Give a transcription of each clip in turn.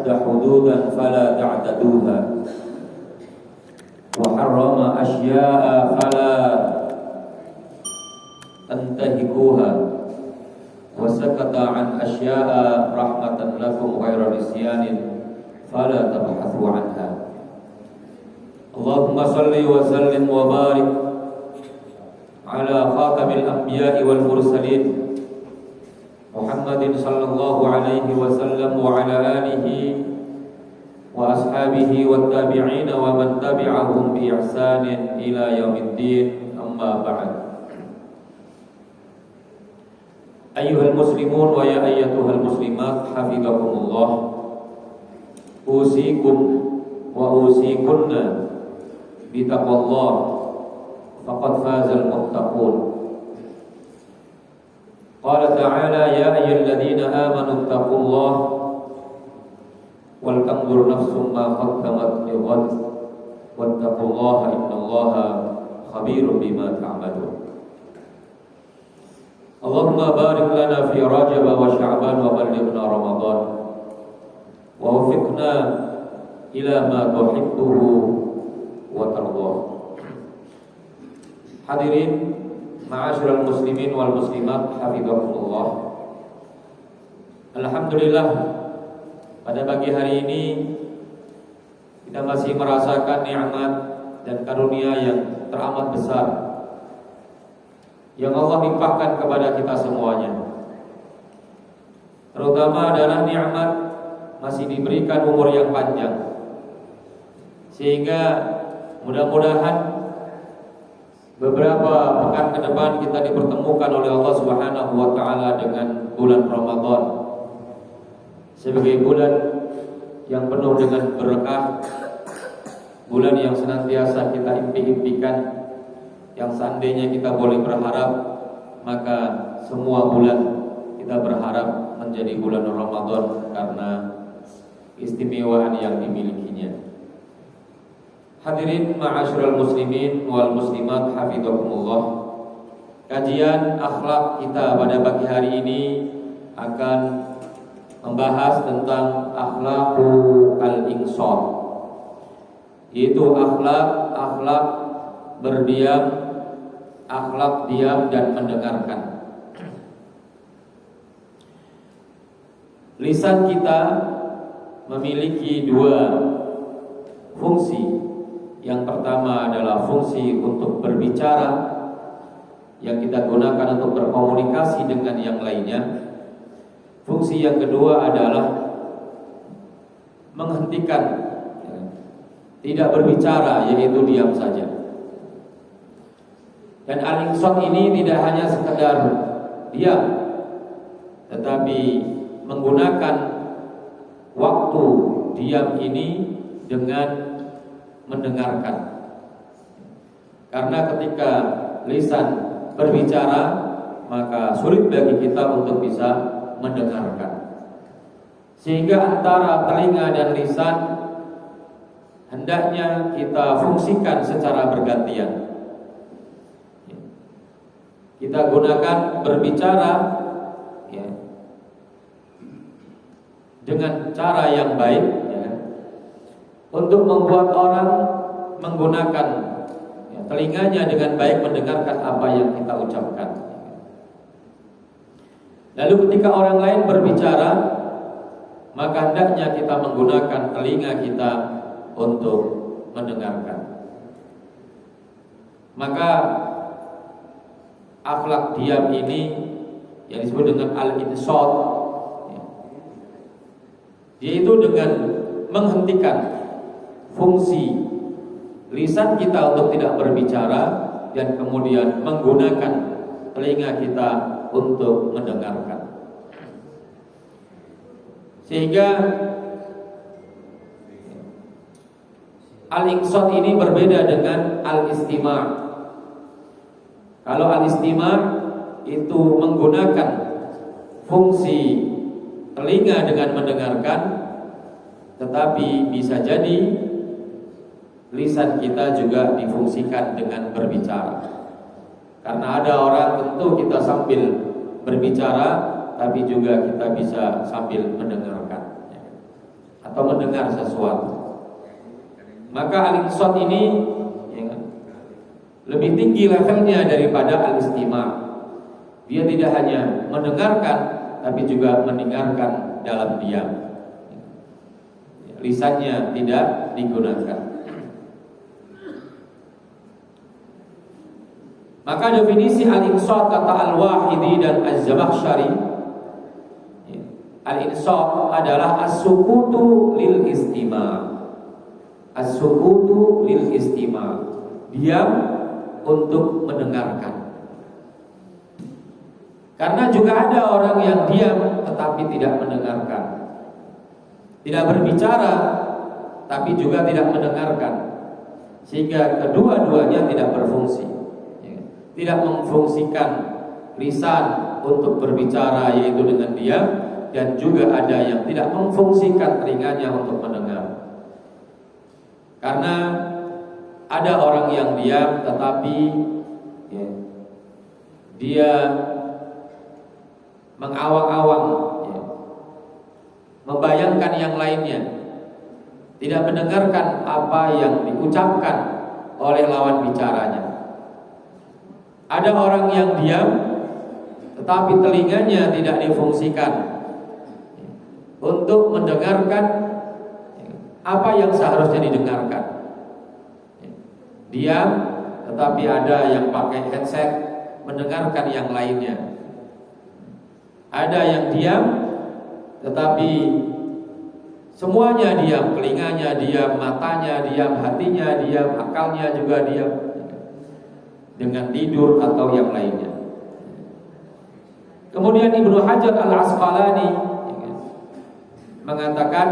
حد حدودا فلا تعتدوها وحرم أشياء فلا تنتهكوها وسكت عن أشياء رحمة لكم غير نسيان فلا تبحثوا عنها. اللهم صل وسلم وبارك على خاتم الأنبياء والمرسلين محمد صلى الله عليه وسلم وعلى آله وأصحابه والتابعين ومن تبعهم بإحسان إلى يوم الدين. أما بعد. أيها المسلمون ويا أيتها المسلمات حفظكم الله. أوصيكم وأوصيكن بتقوى الله فقد فاز المتقون. قال تعالى يا أيها الذين آمنوا اتقوا الله ولتنظر نفس ما قدمت لغد واتقوا الله إن الله خبير بما تعملون. اللهم بارك لنا في رجب وشعبان وبلغنا رمضان ووفقنا إلى ما تحبه وترضاه. Hadirin ma'asyiral muslimin wal muslimat hafizakumullah. Alhamdulillah, pada pagi hari ini kita masih merasakan nikmat dan karunia yang teramat besar yang Allah limpahkan kepada kita semuanya. Terutama adalah nikmat masih diberikan umur yang panjang, sehingga mudah-mudahan beberapa pekan ke depan kita dipertemukan oleh Allah Subhanahu wa taala dengan bulan Ramadan sebagai bulan yang penuh dengan berkah, bulan yang senantiasa kita impi-impikan, yang seandainya kita boleh berharap maka semua bulan kita berharap menjadi bulan Ramadan karena keistimewaan yang dimilikinya. Hadirin ma'asyiral muslimin wal muslimat hafizakumullah. Kajian akhlak kita pada pagi hari ini akan membahas tentang akhlakul al-insat, yaitu akhlak berdiam, akhlak diam dan mendengarkan. Lisan kita memiliki dua fungsi. Yang pertama adalah fungsi untuk berbicara, yang kita gunakan untuk berkomunikasi dengan yang lainnya. Fungsi yang kedua adalah menghentikan, tidak berbicara, yaitu diam saja. Dan al-insat ini tidak hanya sekedar diam, tetapi menggunakan waktu diam ini dengan mendengarkan. Karena ketika lisan berbicara, maka sulit bagi kita untuk bisa mendengarkan. Sehingga antara telinga dan lisan hendaknya kita fungsikan secara bergantian. Kita gunakan berbicara dengan cara yang baik, untuk membuat orang menggunakan telinganya dengan baik mendengarkan apa yang kita ucapkan. Lalu ketika orang lain berbicara, maka hendaknya kita menggunakan telinga kita untuk mendengarkan. Maka akhlak diam ini yang disebut dengan al-insat, yaitu dengan menghentikan fungsi lisan kita untuk tidak berbicara dan kemudian menggunakan telinga kita untuk mendengarkan. Sehingga al-insat ini berbeda dengan al-istima'. Kalau al-istima' itu menggunakan fungsi telinga dengan mendengarkan, tetapi bisa jadi lisan kita juga difungsikan dengan berbicara. Karena ada orang tentu kita sambil berbicara, tapi juga kita bisa sambil mendengarkan. atau mendengar sesuatu. Maka al-insat ini ya, lebih tinggi levelnya daripada al-istima'. Dia tidak hanya mendengarkan, tapi juga mendengarkan dalam diam. Lisannya tidak digunakan. Maka definisi al-insat kata Al-Wahidi dan Az-Zamakhsyari, al-insat adalah as-sukutu lil istima'. As-sukutu lil istima', diam untuk mendengarkan. Karena juga ada orang yang diam tetapi tidak mendengarkan, tidak berbicara tapi juga tidak mendengarkan, sehingga kedua-duanya tidak berfungsi, tidak memfungsikan lisan untuk berbicara yaitu dengan diam, dan juga ada yang tidak memfungsikan telinganya untuk mendengar. Karena ada orang yang diam tetapi ya, dia mengawang-awang ya, membayangkan yang lainnya, tidak mendengarkan apa yang diucapkan oleh lawan bicaranya. Ada orang yang diam tetapi telinganya tidak difungsikan ya, untuk mendengarkan apa yang seharusnya didengarkan. Diam, tetapi ada yang pakai headset mendengarkan yang lainnya. Ada yang diam, tetapi semuanya diam, telinganya diam, matanya diam, hatinya diam, akalnya juga diam, dengan tidur atau yang lainnya. Kemudian Ibnu Hajar Al-Asqalani mengatakan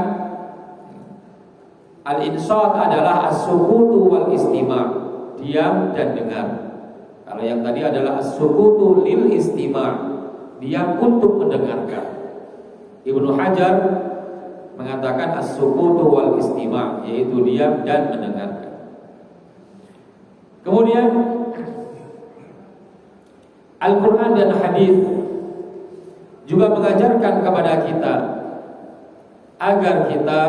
al-insat adalah as-sukutu wal istima', diam dan dengar. Kalau yang tadi adalah as-sukutu lil istima', diam untuk mendengarkan. Ibnu Hajar mengatakan as-sukutu wal istima', yaitu diam dan mendengarkan. Kemudian Al-Quran dan hadis juga mengajarkan kepada kita agar kita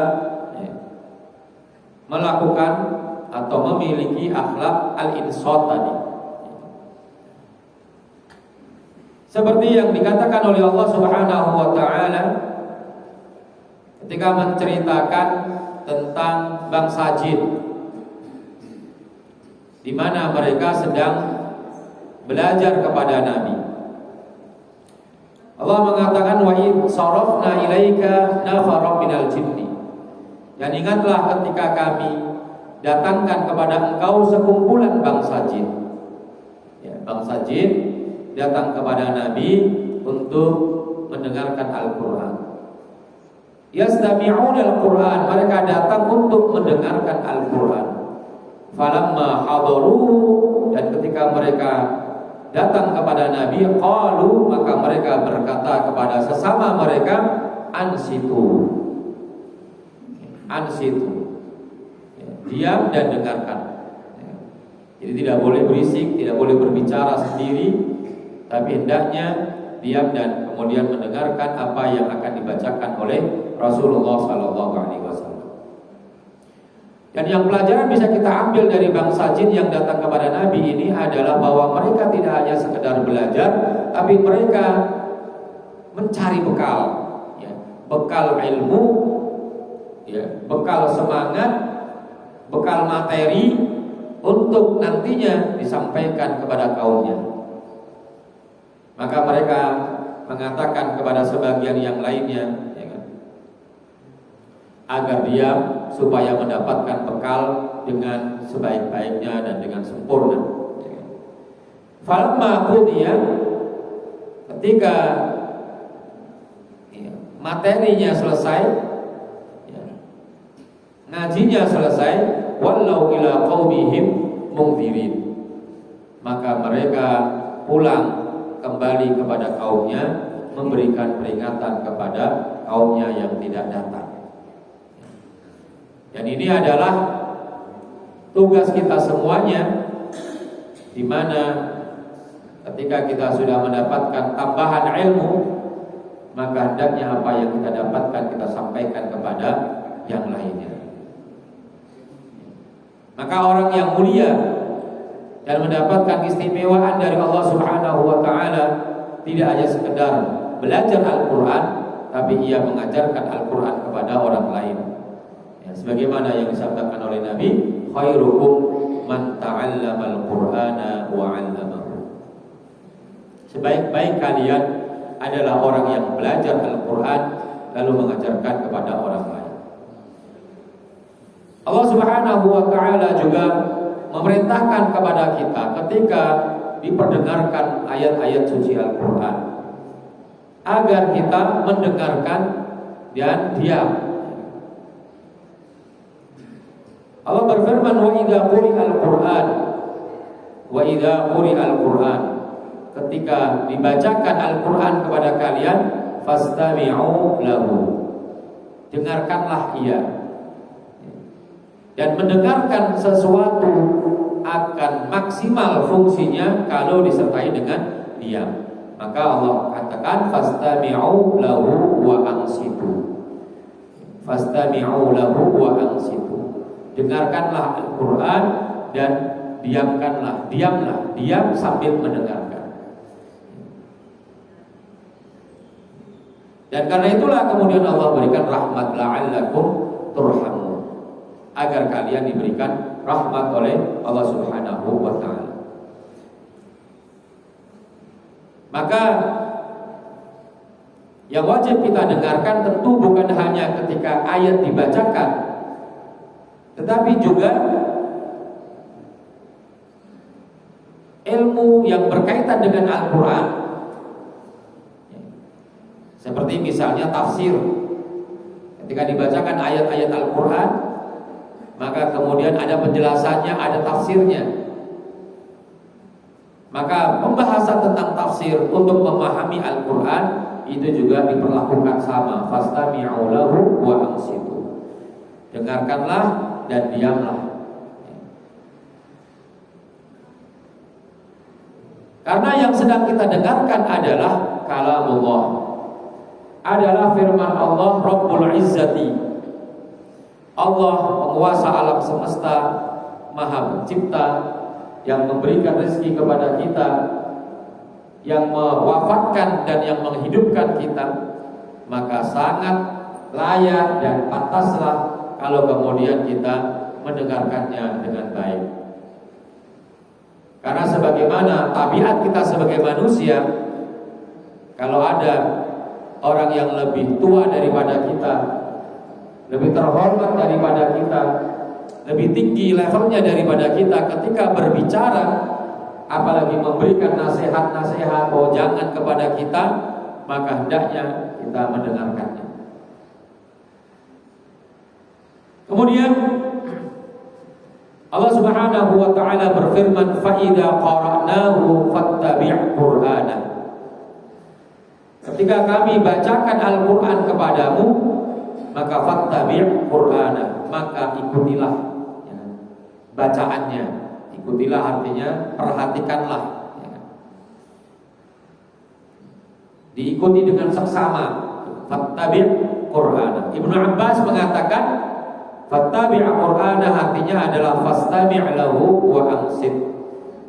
melakukan atau memiliki akhlak al-insat tadi. Seperti yang dikatakan oleh Allah Subhanahu wa taala ketika menceritakan tentang bangsa jin, di mana mereka sedang belajar kepada Nabi. Allah mengatakan wa id sarafna ilaika nafaran minal jinni. Dan ingatlah ketika kami datangkan kepada engkau sekumpulan bangsa jin. Ya, bangsa jin datang kepada Nabi untuk mendengarkan Al-Quran. Yastami'una Al-Quran, mereka datang untuk mendengarkan Al-Quran. Falamma hadaruhu, dan ketika mereka datang kepada Nabi, qalu, maka mereka berkata kepada sesama mereka, ansitu. Ansitu, diam dan dengarkan. Jadi tidak boleh berisik, tidak boleh berbicara sendiri, tapi hendaknya diam dan kemudian mendengarkan apa yang akan dibacakan oleh Rasulullah SAW. Dan yang pelajaran bisa kita ambil dari bangsa jin yang datang kepada Nabi ini adalah bahwa mereka tidak hanya sekedar belajar, tapi mereka mencari bekal, ya, bekal ilmu, ya, bekal semangat, bekal materi untuk nantinya disampaikan kepada kaumnya. Maka mereka mengatakan kepada sebagian yang lainnya, ya kan, agar diam supaya mendapatkan bekal dengan sebaik-baiknya dan dengan sempurna. Falamma qudiya, ketika ya, materinya selesai, ngajinya selesai, wallau ila qaumihim mungdirin, maka mereka pulang kembali kepada kaumnya, memberikan peringatan kepada kaumnya yang tidak datang. Dan ini adalah tugas kita semuanya, di mana ketika kita sudah mendapatkan tambahan ilmu, maka hendaknya apa yang kita dapatkan kita sampaikan kepada yang lainnya. Maka orang yang mulia dan mendapatkan istimewaan dari Allah Subhanahu wa taala tidak hanya sekedar belajar Al-Qur'an, tapi ia mengajarkan Al-Qur'an kepada orang lain. Ya, sebagaimana yang disabdakan oleh Nabi, khairukum man ta'allamal Qur'ana wa 'allamahu. Sebaik-baik kalian adalah orang yang belajar Al-Qur'an lalu mengajarkan kepada orang lain. Allah Subhanahu wa taala juga memerintahkan kepada kita ketika diperdengarkan ayat-ayat suci Al-Qur'an agar kita mendengarkan dan diam. Allah berfirman, wa idza quri'al Qur'an, wa idza quri'al Qur'an, ketika dibacakan Al-Qur'an kepada kalian, fastami'u lahu, dengarkanlah ia. Dan mendengarkan sesuatu akan maksimal fungsinya kalau disertai dengan diam. Maka Allah katakan fastami'u lahu wa ansitu. Fastami'u lahu wa ansitu. Dengarkanlah Al-Qur'an dan diamkanlah, diam sambil mendengarkan. Dan karena itulah kemudian Allah berikan rahmat la'allakum turhamun, agar kalian diberikan rahmat oleh Allah Subhanahu wa taala. Maka yang wajib kita dengarkan tentu bukan hanya ketika ayat dibacakan, tetapi juga ilmu yang berkaitan dengan Al-Qur'an. Seperti misalnya tafsir. Ketika dibacakan ayat-ayat Al-Qur'an, maka kemudian ada penjelasannya, ada tafsirnya. Maka pembahasan tentang tafsir untuk memahami Al-Qur'an itu juga diperlakukan sama, fastami'u lahu wa ansitu. Dengarkanlah dan diamlah. Karena yang sedang kita dengarkan adalah kalamullah, adalah firman Allah Rabbul Izzati. Allah penguasa alam semesta, Maha Pencipta, yang memberikan rezeki kepada kita, yang mewafatkan dan yang menghidupkan kita. Maka sangat layak dan pantaslah kalau kemudian kita mendengarkannya dengan baik. Karena sebagaimana tabiat kita sebagai manusia, kalau ada orang yang lebih tua daripada kita, lebih terhormat daripada kita, lebih tinggi levelnya daripada kita, ketika berbicara, apalagi memberikan nasihat-nasihat jangan kepada kita, maka hendaknya kita mendengarkannya. Kemudian Allah Subhanahu wa taala berfirman, fa idza qara'nahu fattabi' qur'ana. Ketika kami bacakan Al-Qur'an kepadamu, maka fattabi' qur'ana, maka ikutilah ya, bacaannya. Ikutilah artinya perhatikanlah ya. Diikuti dengan seksama. Fattabi' qur'ana. Ibnu Abbas mengatakan fattabi' qur'ana artinya adalah fastami' lahu wa ansit.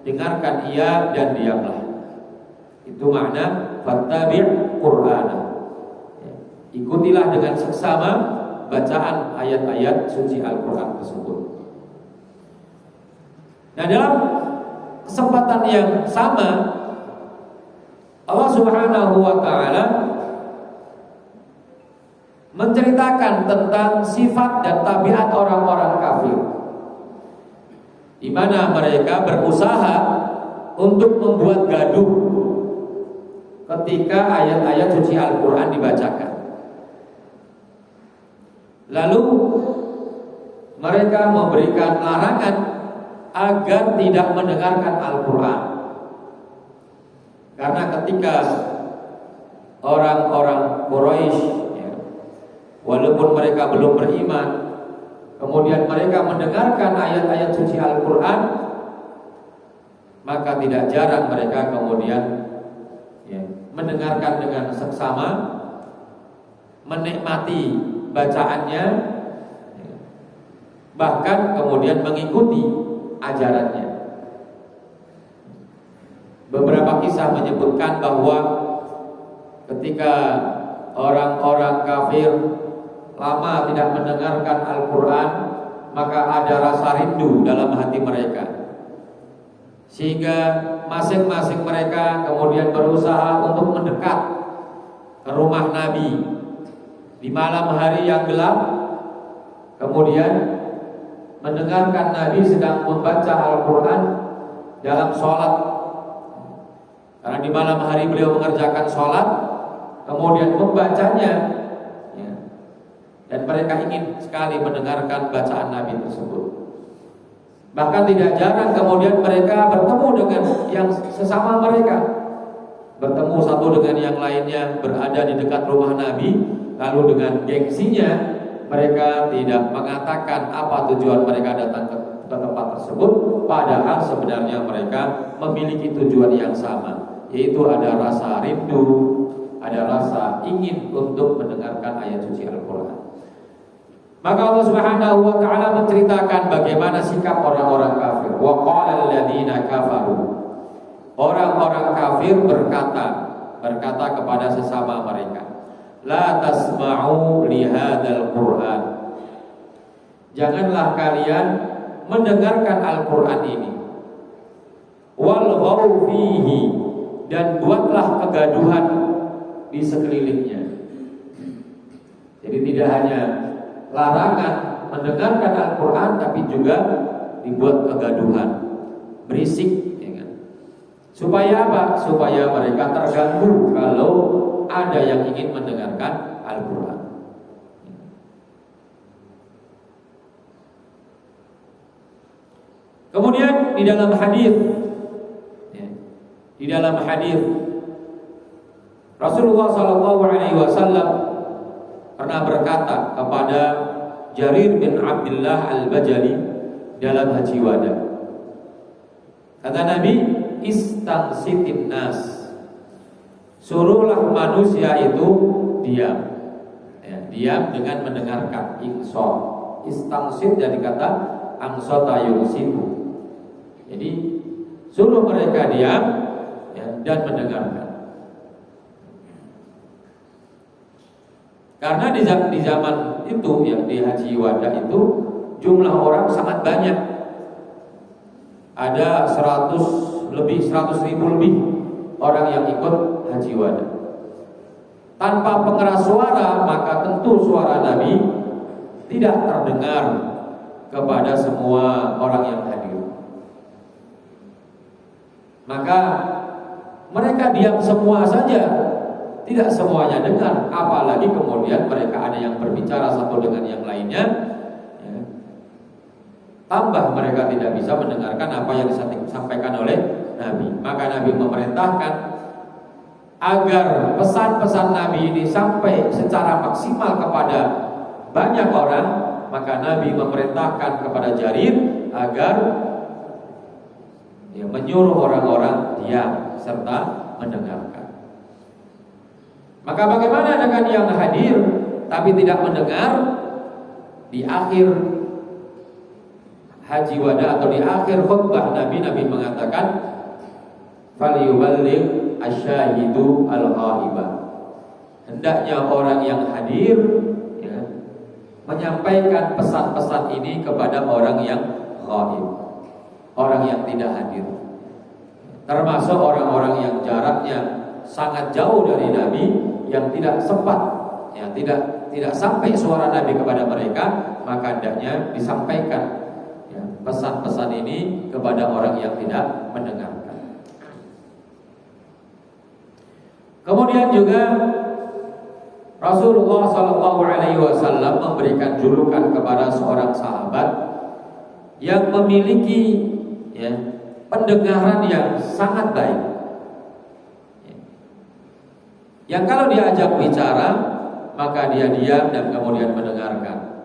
Dengarkan ia dan diamlah. Itu makna fattabi' qur'ana. Ikutilah dengan seksama bacaan ayat-ayat suci Al-Qur'an tersebut. Nah, dalam kesempatan yang sama Allah Subhanahu wa taala menceritakan tentang sifat dan tabiat orang-orang kafir, di mana mereka berusaha untuk membuat gaduh ketika ayat-ayat suci Al-Qur'an dibacakan. Lalu mereka memberikan larangan agar tidak mendengarkan Al-Qur'an. Karena ketika orang-orang Quraisy ya, walaupun mereka belum beriman, kemudian mereka mendengarkan ayat-ayat suci Al-Qur'an, maka tidak jarang mereka kemudian ya, mendengarkan dengan seksama, menikmati bacaannya, bahkan kemudian mengikuti ajarannya. Beberapa kisah menyebutkan bahwa ketika orang-orang kafir lama tidak mendengarkan Al-Quran, maka ada rasa rindu dalam hati mereka, sehingga masing-masing mereka kemudian berusaha untuk mendekat ke rumah Nabi di malam hari yang gelap, kemudian mendengarkan Nabi sedang membaca Al-Quran dalam sholat. Karena di malam hari beliau mengerjakan sholat, kemudian membacanya, ya. Dan mereka ingin sekali mendengarkan bacaan Nabi tersebut. Bahkan tidak jarang kemudian mereka bertemu dengan yang sesama mereka, bertemu satu dengan yang lainnya, berada di dekat rumah Nabi. Lalu dengan gengsinya mereka tidak mengatakan apa tujuan mereka datang ke tempat tersebut, padahal sebenarnya mereka memiliki tujuan yang sama, yaitu ada rasa rindu, ada rasa ingin untuk mendengarkan ayat suci Al-Quran. Maka Allah Subhanahu wa ta'ala menceritakan bagaimana sikap orang-orang kafir. Wa qala alladziina kafaru, orang-orang kafir berkata kepada sesama mereka, la tasma'u li hadzal Qur'an, janganlah kalian mendengarkan Al-Quran ini, walghaw fihi, dan buatlah kegaduhan di sekelilingnya. Jadi tidak hanya larangan mendengarkan Al-Quran, tapi juga dibuat kegaduhan, berisik, ya kan? Supaya apa? Supaya mereka terganggu kalau ada yang ingin mendengarkan Al-Quran. Kemudian di dalam hadis Rasulullah SAW pernah berkata kepada Jarir bin Abdullah Al-Bajali dalam Haji Wada. Kata Nabi, istangsitin nas, suruhlah manusia itu diam, ya, diam dengan mendengarkan. Insot, istangsit dari kata angsota yungsitu. Jadi suruh mereka diam, ya, dan mendengarkan. Karena di zaman itu, yang di Haji Wada itu jumlah orang sangat banyak. Ada 100 ribu lebih orang yang ikut Haji Wada. Tanpa pengeras suara, maka tentu suara Nabi tidak terdengar kepada semua orang yang hadir. Maka mereka diam semua saja, tidak semuanya dengar. Apalagi kemudian mereka ada yang berbicara satu dengan yang lainnya, ya. Tambah mereka tidak bisa mendengarkan apa yang disampaikan oleh Nabi. Maka Nabi memerintahkan agar pesan-pesan Nabi ini sampai secara maksimal kepada banyak orang. Maka Nabi memerintahkan kepada Jarir agar menyuruh orang-orang diam serta mendengarkan. Maka bagaimana dengan yang hadir tapi tidak mendengar? Di akhir Haji Wada atau di akhir khutbah Nabi mengatakan, falyuballigh asyahidu al-ghaibah, hendaknya orang yang hadir, ya, menyampaikan pesan-pesan ini kepada orang yang ghaib, orang yang tidak hadir, termasuk orang-orang yang jaraknya sangat jauh dari Nabi, yang tidak sempat, ya, tidak sampai suara Nabi kepada mereka. Maka hendaknya disampaikan, ya, pesan-pesan ini kepada orang yang tidak mendengarkan. Kemudian juga Rasulullah SAW memberikan julukan kepada seorang sahabat yang memiliki, ya, pendengaran yang sangat baik, yang kalau diajak bicara maka dia diam dan kemudian mendengarkan,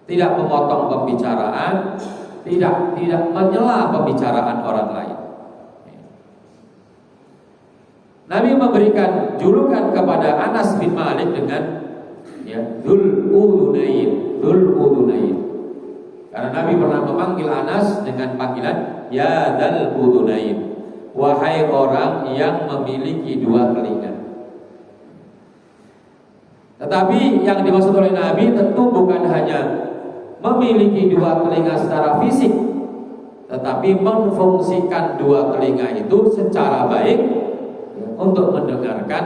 tidak memotong pembicaraan, tidak menyela pembicaraan orang lain. Nabi memberikan julukan kepada Anas bin Malik dengan, ya, Dzul Udunain. Karena Karena Nabi pernah memanggil Anas dengan panggilan ya dzal udunain, wahai orang yang memiliki dua telinga. Tetapi yang dimaksud oleh Nabi tentu bukan hanya memiliki dua telinga secara fisik, tetapi memfungsikan dua telinga itu secara baik untuk mendengarkan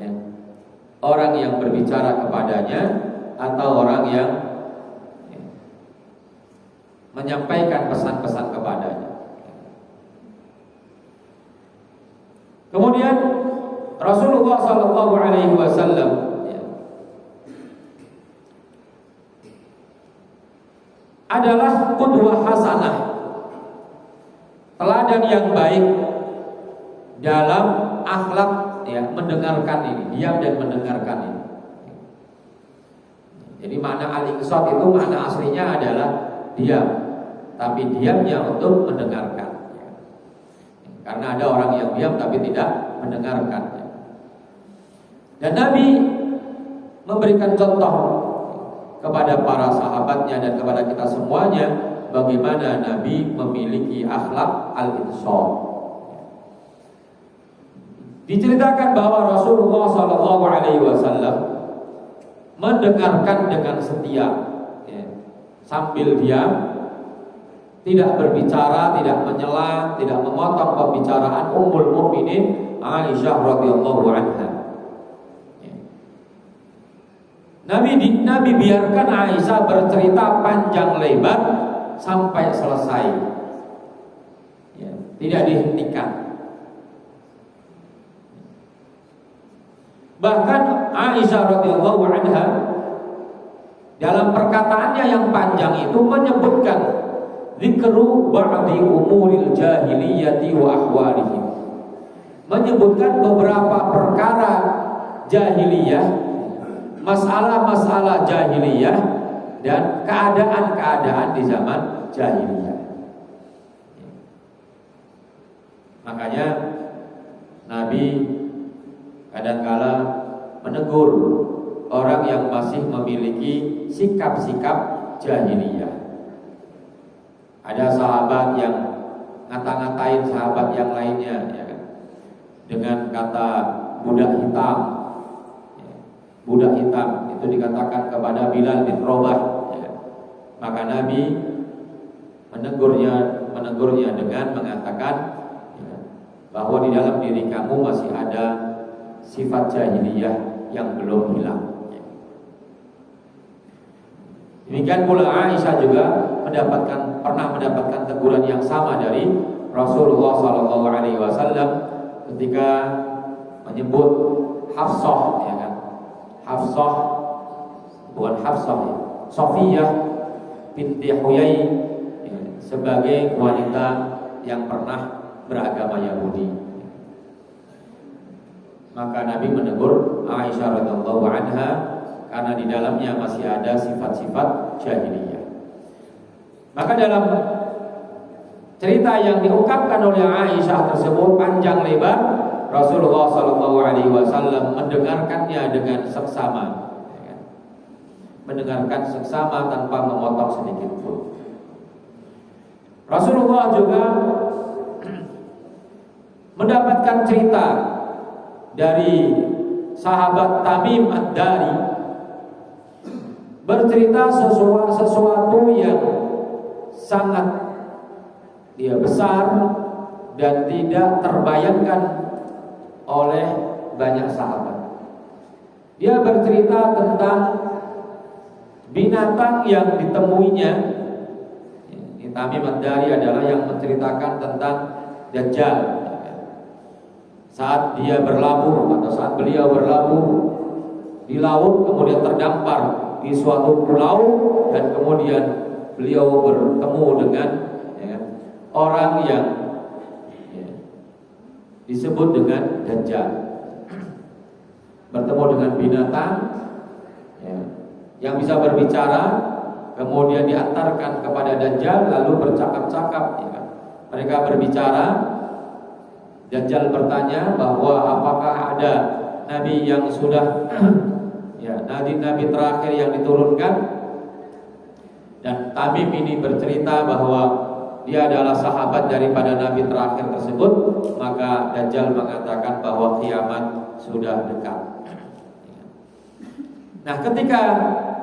ya, orang yang berbicara kepadanya atau orang yang ya, menyampaikan pesan-pesan kepadanya. Kemudian Rasulullah SAW adalah qudwah hasanah, teladan yang baik dalam akhlak ya, mendengarkan ini, diam dan mendengarkan ini. Jadi makna al-inqisat itu makna aslinya adalah diam, tapi diamnya untuk mendengarkan. Karena ada orang yang diam tapi tidak mendengarkan. Dan Nabi memberikan contoh kepada para sahabatnya dan kepada kita semuanya bagaimana Nabi memiliki akhlak al-insaf. Diceritakan bahwa Rasulullah SAW mendengarkan dengan setia, ya, sambil diam, tidak berbicara, tidak menyela, tidak memotong pembicaraan Ummul Mukminin Aisyah radhiyallahu anha. Nabi biarkan Aisyah bercerita panjang lebar sampai selesai, ya, tidak dihentikan. Bahkan Aisyah radhiyallahu anha dalam perkataannya yang panjang itu menyebutkan dzikru ba'di umuril jahiliyati wa ahwalihim, menyebutkan beberapa perkara jahiliyah, masalah-masalah jahiliyah dan keadaan-keadaan di zaman jahiliyah. Makanya Nabi kadangkala menegur orang yang masih memiliki sikap-sikap jahiliyah. Ada sahabat yang ngata-ngatain sahabat yang lainnya, ya kan? Dengan kata budak hitam. Budak hitam itu dikatakan kepada Bilal bin Rabah, ya. Maka Nabi menegurnya dengan mengatakan, ya, bahwa di dalam diri kamu masih ada sifat jahiliyah yang belum hilang, ya. Demikian pula Aisyah juga pernah mendapatkan teguran yang sama dari Rasulullah SAW ketika menyebut Hafsah, ya kan? Hafsah, bukan Hafsah ya, Sofiyah binti Huyai, ya, sebagai wanita yang pernah beragama Yahudi. Maka Nabi menegur Aisyah radhiyallahu anha karena di dalamnya masih ada sifat-sifat jahiliyah. Maka dalam cerita yang diungkapkan oleh Aisyah tersebut panjang lebar, Rasulullah SAW mendengarkannya dengan seksama, ya, mendengarkan seksama tanpa memotong sedikit pun. Rasulullah juga mendapatkan cerita dari sahabat Tamim Ad-Dari, bercerita sesuatu yang sangat besar dan tidak terbayangkan oleh banyak sahabat. Dia bercerita tentang binatang yang ditemuinya. Tamim Ad-Dari adalah yang menceritakan tentang Dajjal. Saat dia berlabuh atau saat beliau berlabuh di laut, kemudian terdampar di suatu pulau, dan kemudian beliau bertemu dengan, ya, orang yang disebut dengan Dajjal, bertemu dengan binatang, ya, yang bisa berbicara, kemudian diantarkan kepada Dajjal lalu bercakap-cakap, ya. Mereka berbicara, Dajjal bertanya bahwa apakah ada nabi yang sudah ya, nabi-nabi terakhir yang diturunkan. Dan Tamim ini bercerita bahwa dia adalah sahabat daripada Nabi terakhir tersebut. Maka Dajjal mengatakan bahwa kiamat sudah dekat. Nah, ketika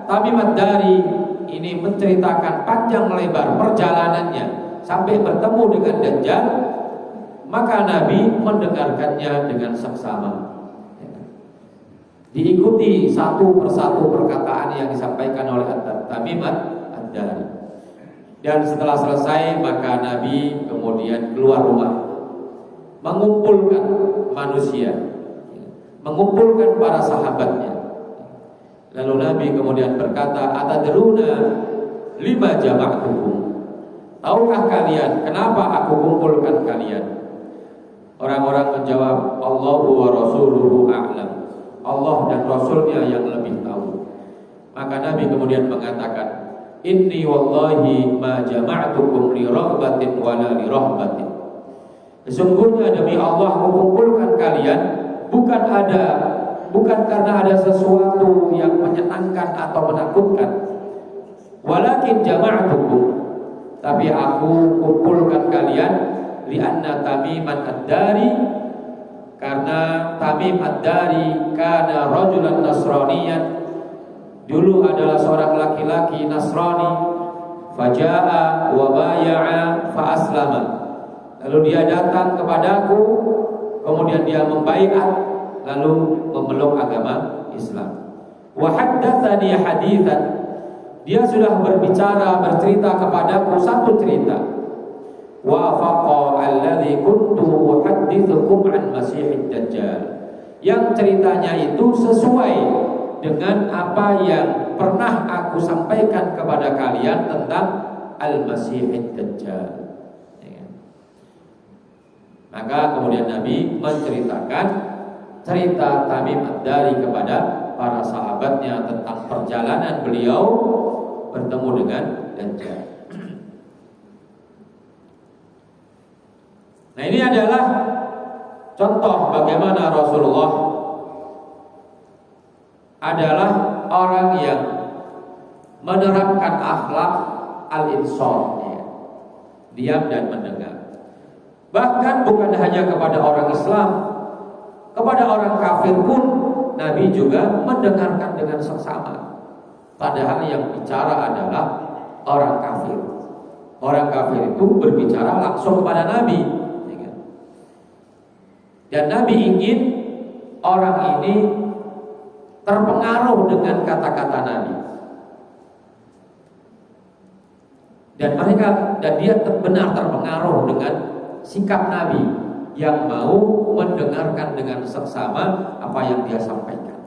Tamim Ad-Dari ini menceritakan panjang lebar perjalanannya sampai bertemu dengan Dajjal, maka Nabi mendengarkannya dengan seksama. Diikuti satu persatu perkataan yang disampaikan oleh Tamim Ad-Dari. Dan setelah selesai maka Nabi kemudian keluar rumah, mengumpulkan manusia, mengumpulkan para sahabatnya. Lalu Nabi kemudian berkata, "Atadruna lima jama'tukum?" Tahukah kalian kenapa aku kumpulkan kalian? Orang-orang menjawab, "Allahu wa rasuluhu a'lam." Allah dan Rasulnya yang lebih tahu. Maka Nabi kemudian mengatakan, "Inni wallahi ma jama'tukum li rahbatin wala li rahbatin." Sesungguhnya demi Allah kumpulkan kalian bukan karena ada sesuatu yang menyenangkan atau menakutkan. Walakin jama'tukum, tapi aku kumpulkan kalian li'anna Tamiman Ad-Dari, karena Tamim Ad-Dari kana rajulan nasraniyan, dulu adalah seorang laki-laki Nasrani, faja'a wa baya'a fa aslama. Lalu dia datang kepadaku, kemudian dia membaiat, lalu memeluk agama Islam. Wa haddatsani haditsan, dia sudah bercerita kepadaku satu cerita. Wa faqa alladhi kuntu uhaddithukum an Masihid Dajjal, yang ceritanya itu sesuai dengan apa yang pernah aku sampaikan kepada kalian tentang Al-Masihid Dajjal. Maka kemudian Nabi menceritakan cerita Tamim Ad-Dari kepada para sahabatnya tentang perjalanan beliau bertemu dengan Dajjal. Nah, ini adalah contoh bagaimana Rasulullah adalah orang yang menerapkan akhlak al-insaf, ya, diam dan mendengar. Bahkan bukan hanya kepada orang Islam, kepada orang kafir pun Nabi juga mendengarkan dengan seksama. Padahal yang bicara adalah orang kafir. Orang kafir itu berbicara langsung kepada Nabi. Dan Nabi ingin orang ini terpengaruh dengan kata-kata Nabi. Dan dia benar terpengaruh dengan sikap Nabi yang mau mendengarkan dengan seksama apa yang dia sampaikan.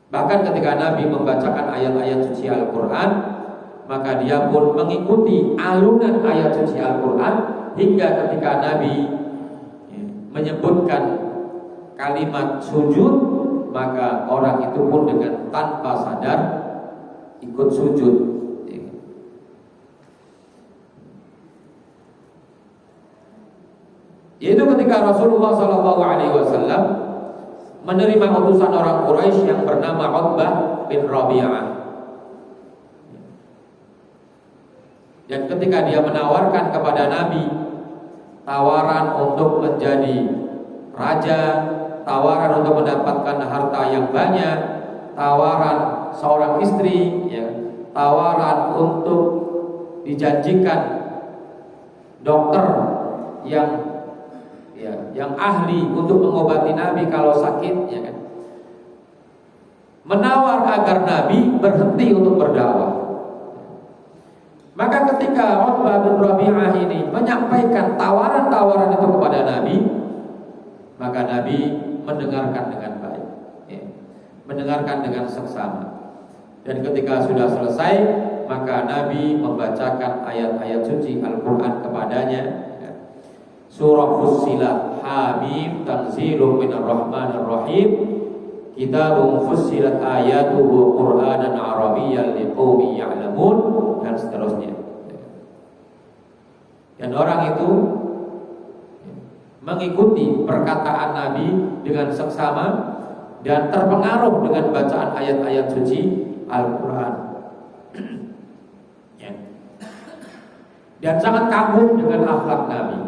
Bahkan ketika Nabi membacakan ayat-ayat suci Al-Quran, maka dia pun mengikuti alunan ayat suci Al-Quran, hingga ketika Nabi menyebutkan kalimat sujud, maka orang itu pun dengan tanpa sadar ikut sujud. Yaitu ketika Rasulullah SAW menerima utusan orang Quraisy yang bernama Utbah bin Rabi'ah. Dan ketika dia menawarkan kepada Nabi tawaran untuk menjadi raja, tawaran untuk mendapatkan harta yang banyak, tawaran seorang istri, ya, tawaran untuk dijanjikan dokter yang ahli untuk mengobati Nabi kalau sakit, ya kan? Menawar agar Nabi berhenti untuk berdakwah. Maka ketika Utbah bin Rabi'ah ini menyampaikan tawaran-tawaran itu kepada Nabi, maka Nabi mendengarkan dengan baik, ya, mendengarkan dengan seksama. Dan ketika sudah selesai, maka Nabi membacakan ayat-ayat suci Al-Quran kepadanya, ya. Surah Fussilat, Hamim, Tanzilun minar Rahmanir Rahim, Kitabun fussilat ayatuhu Qur'anan Arabiyyan liqaumin ya'lamun, dan seterusnya. Dan orang itu mengikuti perkataan Nabi dengan seksama dan terpengaruh dengan bacaan ayat-ayat suci Al-Quran. dan sangat kagum dengan akhlak Nabi.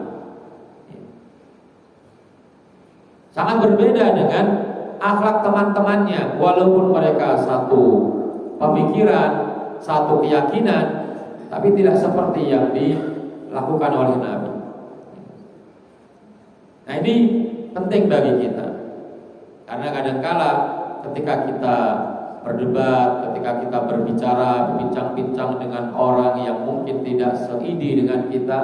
Sangat berbeda dengan akhlak teman-temannya, walaupun mereka satu pemikiran, satu keyakinan, tapi tidak seperti yang dilakukan oleh Nabi. Nah, ini penting bagi kita, karena kadangkala ketika kita berdebat, ketika kita berbicara, berbincang-bincang dengan orang yang mungkin tidak seidi dengan kita,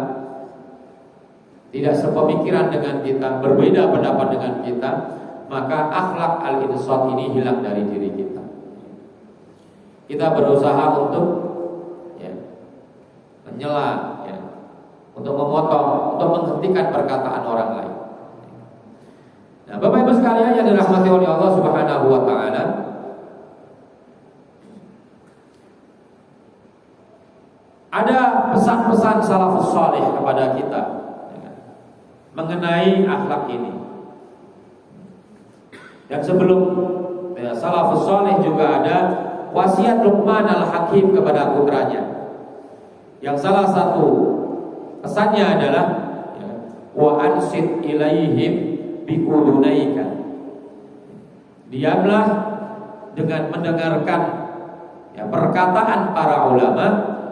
tidak sepemikiran dengan kita, berbeda pendapat dengan kita, maka akhlak al-insaf ini hilang dari diri kita. Kita berusaha untuk menyela, untuk memotong, untuk menghentikan perkataan orang lain. Nah, Bapak Ibu sekalian yang dirahmati oleh Allah Subhanahu wa taala, ada pesan-pesan salafus saleh kepada kita mengenai akhlak ini. Dan sebelum salafus saleh juga ada wasiat Luqman al-Hakim kepada putranya. Yang salah satu pesannya adalah wa ansit ilaihim biudunaika. Diamlah dengan mendengarkan perkataan para ulama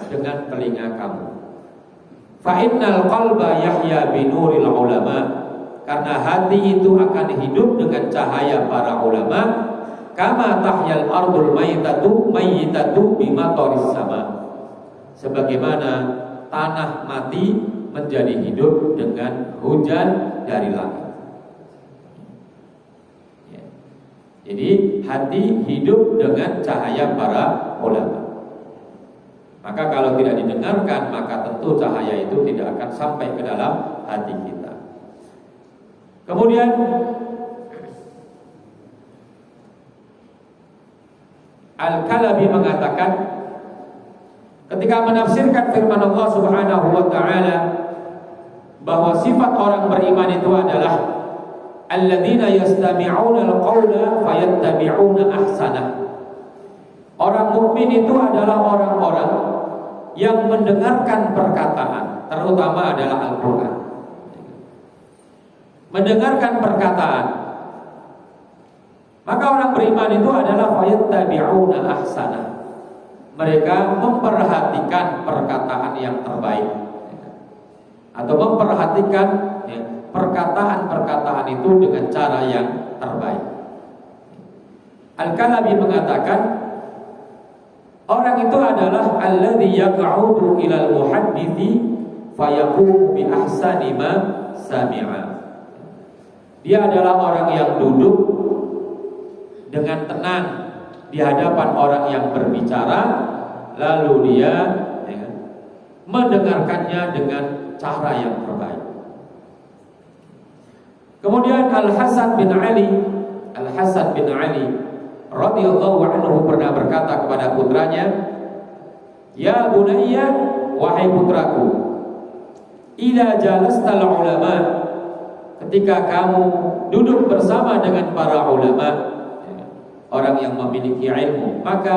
dengan telinga kamu. Fa innal qalba yahya binuril ulama, karena hati itu akan hidup dengan cahaya para ulama. Kama tahyal ardul mayyitatu bimataris sama, sebagaimana tanah mati menjadi hidup dengan hujan dari langit. Jadi hati hidup dengan cahaya para ulama. Maka kalau tidak didengarkan, maka tentu cahaya itu tidak akan sampai ke dalam hati kita. Kemudian Al-Kalabi mengatakan, ketika menafsirkan firman Allah Subhanahu wa taala bahwa sifat orang beriman itu adalah alladzina yastami'una al-qaula fayattabi'una ahsanah. Orang mukmin itu adalah orang-orang yang mendengarkan perkataan, terutama adalah Al-Quran. Mendengarkan perkataan, maka orang beriman itu adalah fayattabi'una ahsanah. Mereka memperhatikan perkataan yang terbaik, atau memperhatikan perkataan-perkataan itu dengan cara yang terbaik. Al-Kalabi mengatakan, orang itu adalah alladzi yaq'udu ilal muhaddithi fayaqumu bi ahsani ma sami'a. Dia adalah orang yang duduk dengan tenang di hadapan orang yang berbicara, lalu dia mendengarkannya dengan cara yang terbaik. Kemudian Al-Hasan bin Ali radhiyallahu anhu pernah berkata kepada putranya, "Ya bunayya, wahai putraku, idza jalastal ulama, ketika kamu duduk bersama dengan para ulama, orang yang memiliki ilmu, maka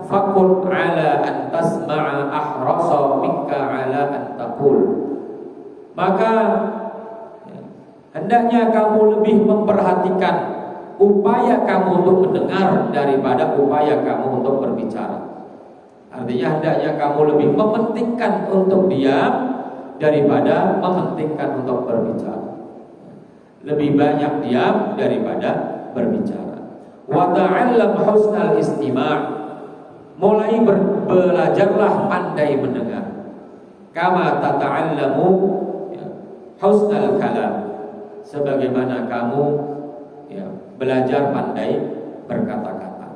faqul ala an tasma'a ahrasa minka ala an taqul." Maka hendaknya kamu lebih memperhatikan upaya kamu untuk mendengar daripada upaya kamu untuk berbicara. Artinya hendaknya kamu lebih mementingkan untuk diam daripada mementingkan untuk berbicara. Lebih banyak diam daripada berbicara. Wa ta'allam husnal istima', mulai belajarlah pandai mendengar. Kama tata'allamu husnal kalam, sebagaimana kamu belajar pandai berkata-kata.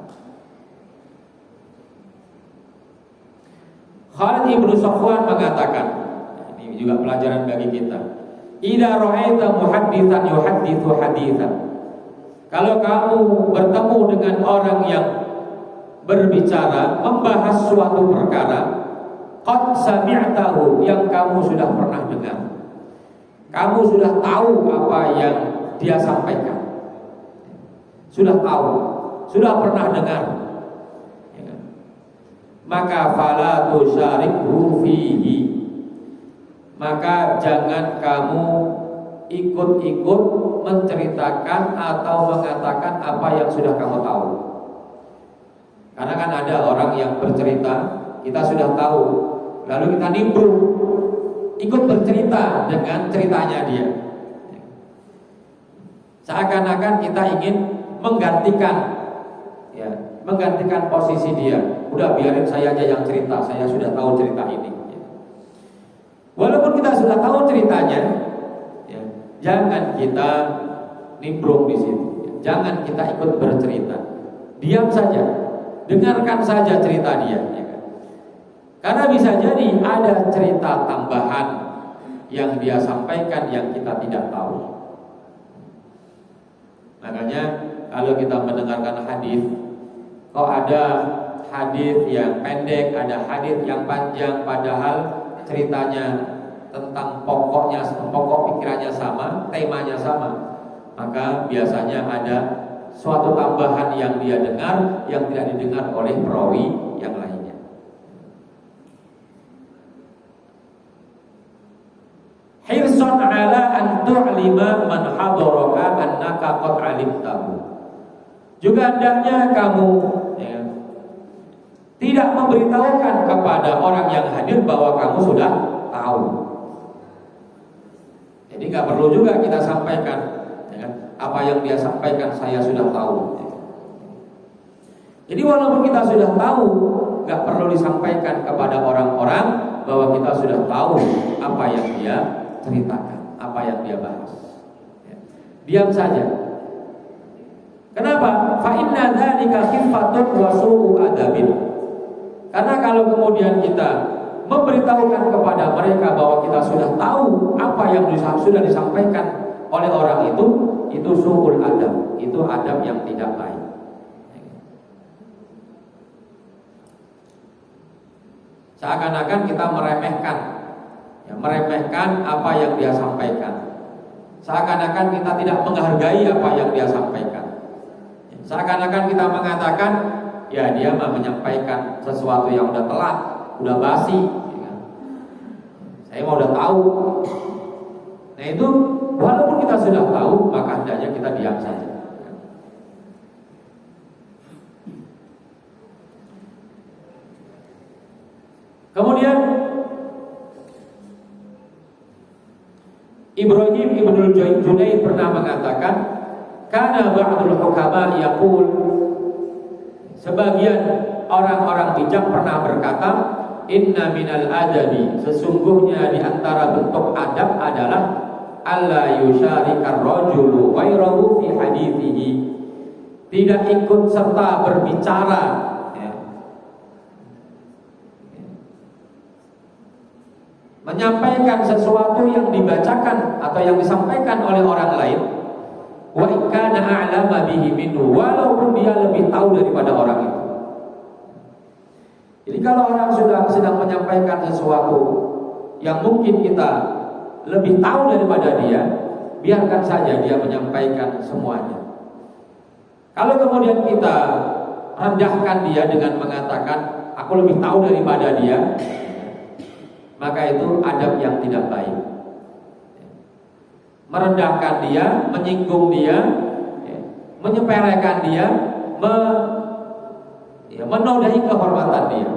Khalid ibn Safwan mengatakan, ini juga pelajaran bagi kita, idza ra'aita muhadditsan yuhadditsu haditsan, kalau kamu bertemu dengan orang yang berbicara, membahas suatu perkara, qad sami'tahu, yang kamu sudah pernah dengar, kamu sudah tahu apa yang dia sampaikan, sudah tahu, sudah pernah dengar, maka fala tusyarikhu fihi, maka jangan kamu ikut-ikut menceritakan atau mengatakan apa yang sudah kamu tahu. Karena kan ada orang yang bercerita, kita sudah tahu, lalu kita nimbrung, ikut bercerita dengan ceritanya dia. Seakan-akan kita ingin menggantikan, ya, menggantikan posisi dia. Udah biarin saya aja yang cerita, saya sudah tahu cerita ini. Walaupun kita sudah tahu ceritanya, ya, jangan kita nimbrung di situ. Jangan kita ikut bercerita. Diam saja, dengarkan saja cerita dia. Ya kan? Karena bisa jadi ada cerita tambahan yang dia sampaikan yang kita tidak tahu. Makanya kalau kita mendengarkan hadis, kok ada hadis yang pendek, ada hadis yang panjang, padahal ceritanya tentang pokok pikirannya sama, temanya sama, maka biasanya ada suatu tambahan yang dia dengar yang tidak didengar oleh perawi yang lainnya. Hirsan ala an tu'lima man hadaraka annaka qad alimtahu. Juga hendaknya kamu, ya, tidak memberitahukan kepada orang yang hadir bahwa kamu sudah tahu. Jadi nggak perlu juga kita sampaikan, ya, apa yang dia sampaikan saya sudah tahu. Jadi walaupun kita sudah tahu, nggak perlu disampaikan kepada orang-orang bahwa kita sudah tahu apa yang dia ceritakan, apa yang dia bahas. Ya. Diam saja. Kenapa? Fa inna dzalika khifatun wa su'u adabin. Karena kalau kemudian kita memberitahukan kepada mereka bahwa kita sudah tahu apa yang sudah disampaikan oleh orang itu su'ul adab, itu adab yang tidak baik. Seakan-akan kita meremehkan apa yang dia sampaikan. Seakan-akan kita tidak menghargai apa yang dia sampaikan. Seakan-akan kita mengatakan, ya dia mah menyampaikan sesuatu yang udah telat, udah basi. Saya mau udah tahu. Nah itu, walaupun kita sudah tahu, maka hendaknya kita diam saja. Kemudian Ibrahim ibnul Junayd pernah mengatakan, kana ba'dul hukama yaqul, sebagian orang-orang bijak pernah berkata, inna minal adabi, sesungguhnya di antara bentuk adab adalah alla yusyarikar rajulu ghairahu fi hadithihi, tidak ikut serta berbicara, ya, menyampaikan sesuatu yang dibacakan atau yang disampaikan oleh orang lain, wa kana a'lama bihi minhu, walaupun dia lebih tahu daripada orang itu. Jadi kalau orang sudah sedang menyampaikan sesuatu yang mungkin kita lebih tahu daripada dia, biarkan saja dia menyampaikan semuanya. Kalau kemudian kita rendahkan dia dengan mengatakan aku lebih tahu daripada dia, maka itu adab yang tidak baik. Merendahkan dia, menyinggung dia, menyepelekan dia, menodai kehormatan dia.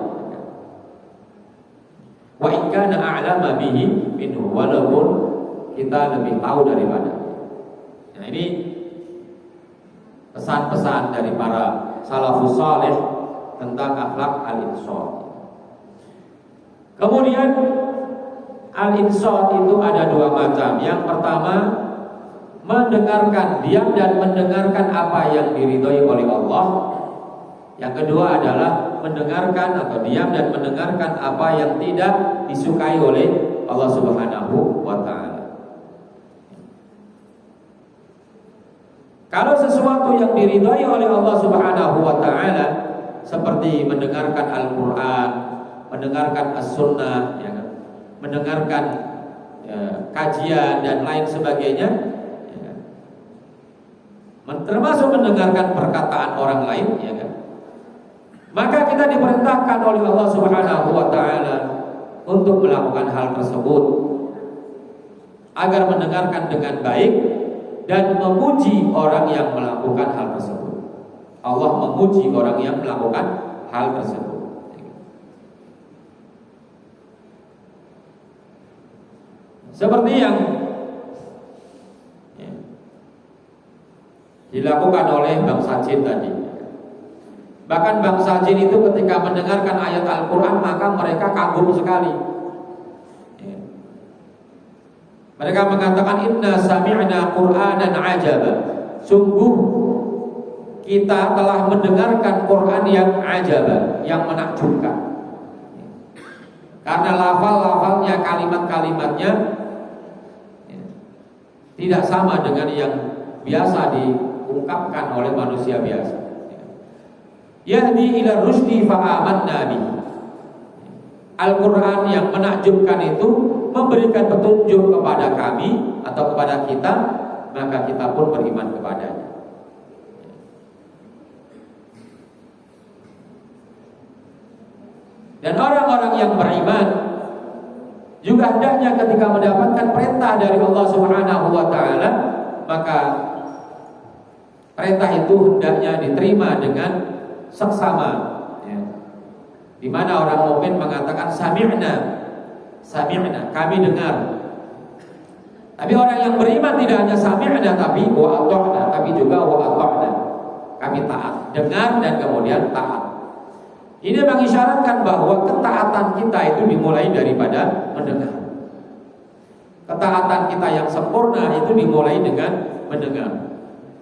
Wa in kana a'lama bihi minhu, walaupun kita lebih tahu daripada. Nah ini pesan-pesan dari para salafus saleh tentang akhlak al-insaf. Kemudian al-insaf itu ada dua macam. Yang pertama, mendengarkan, diam dan mendengarkan apa yang diridhoi oleh Allah. Yang kedua adalah mendengarkan atau diam dan mendengarkan apa yang tidak disukai oleh Allah Subhanahu wa ta'ala. Kalau sesuatu yang diridhai oleh Allah Subhanahu wa ta'ala, seperti mendengarkan Al-Quran, mendengarkan As-Sunnah, ya kan? Mendengarkan kajian dan lain sebagainya, ya kan? Termasuk mendengarkan perkataan orang lain, ya kan? Maka kita diperintahkan oleh Allah Subhanahu wa ta'ala untuk melakukan hal tersebut. agar mendengarkan dengan baik dan memuji orang yang melakukan hal tersebut. Allah memuji orang yang melakukan hal tersebut. Seperti yang dilakukan oleh bangsa jin tadi. Bahkan bangsa jin itu ketika mendengarkan ayat Al-Quran maka mereka kagum sekali. Mereka mengatakan inna sami'na Qur'anan ajaba. Sungguh kita telah mendengarkan Quran yang ajaba, yang menakjubkan. Karena lafal-lafalnya, kalimat-kalimatnya tidak sama dengan yang biasa diungkapkan oleh manusia biasa. Yahdi ila rusdi fa'amanna bihi. Al-Quran yang menakjubkan itu memberikan petunjuk kepada kami atau kepada kita, maka kita pun beriman kepadanya. Dan orang-orang yang beriman juga hendaknya ketika mendapatkan perintah dari Allah Subhanahu wa taala, maka perintah itu hendaknya diterima dengan seksama, ya. Di mana orang mukmin mengatakan sami'na, sami'na, kami dengar. Tapi orang yang beriman tidak hanya sami'na tapi wa ata'na, tapi juga wa ata'na, kami taat, dengar dan kemudian taat. Ini mengisyaratkan bahwa ketaatan kita itu dimulai daripada mendengar. Ketaatan kita yang sempurna itu dimulai dengan mendengar.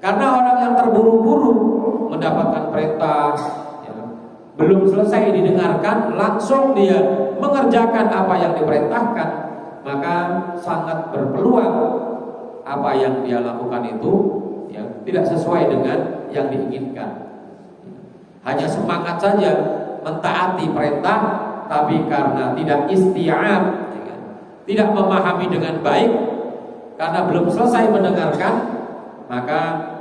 Karena orang yang terburu-buru mendapatkan perintah, ya, belum selesai didengarkan, langsung dia mengerjakan apa yang diperintahkan, maka sangat berpeluang apa yang dia lakukan itu, ya, tidak sesuai dengan yang diinginkan. Hanya semangat saja mentaati perintah, tapi karena tidak isti'ab, tidak memahami dengan baik, karena belum selesai mendengarkan, maka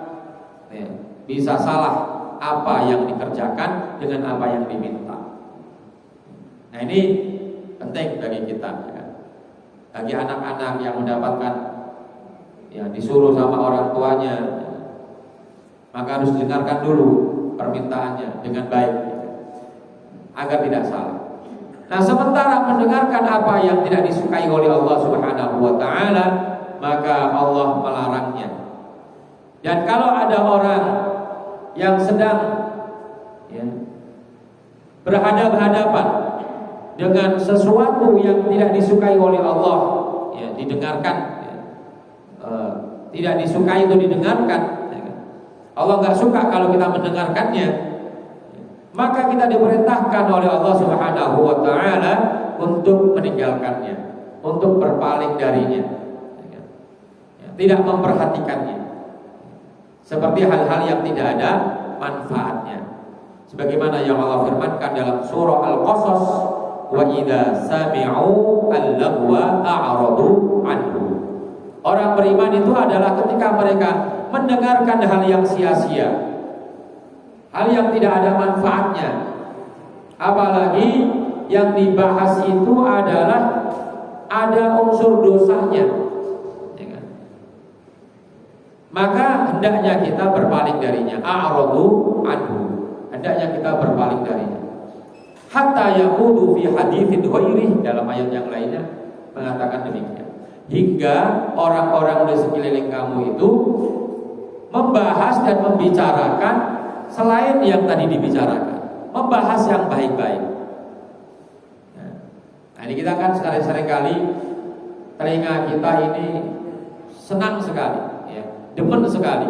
bisa salah apa yang dikerjakan dengan apa yang diminta. Nah, ini penting bagi kita, ya. Bagi anak-anak yang mendapatkan, ya, disuruh sama orang tuanya, ya, maka harus didengarkan dulu permintaannya dengan baik, agar tidak salah. Nah, sementara mendengarkan apa yang tidak disukai oleh Allah Subhanahu wa taala, maka Allah melarangnya. Dan kalau ada orang yang sedang, ya, berhadapan-hadapan dengan sesuatu yang tidak disukai oleh Allah, ya, didengarkan, ya, tidak disukai itu didengarkan, ya, Allah nggak suka kalau kita mendengarkannya, maka kita diperintahkan oleh Allah Subhanahu wa taala untuk meninggalkannya, untuk berpaling darinya, ya, tidak memperhatikannya, seperti hal-hal yang tidak ada manfaatnya. Sebagaimana yang Allah firmankan dalam surah Al-Qasas, wa idza sami'u al-lagwa a'radu anhu. Orang beriman itu adalah ketika mereka mendengarkan hal yang sia-sia, hal yang tidak ada manfaatnya, apalagi yang dibahas itu adalah ada unsur dosanya, ya kan? Maka hendaknya kita berpaling darinya. A'radu anhu, hendaknya kita berpaling darinya. Hatta yaqudu fi haditsin ghairi, dalam ayat yang lainnya mengatakan demikian, hingga orang-orang di sekeliling kamu itu membahas dan membicarakan selain yang tadi dibicarakan, membahas yang baik-baik. Nah, ini kita kan sering-kali telinga kita ini senang sekali, ya, demen sekali,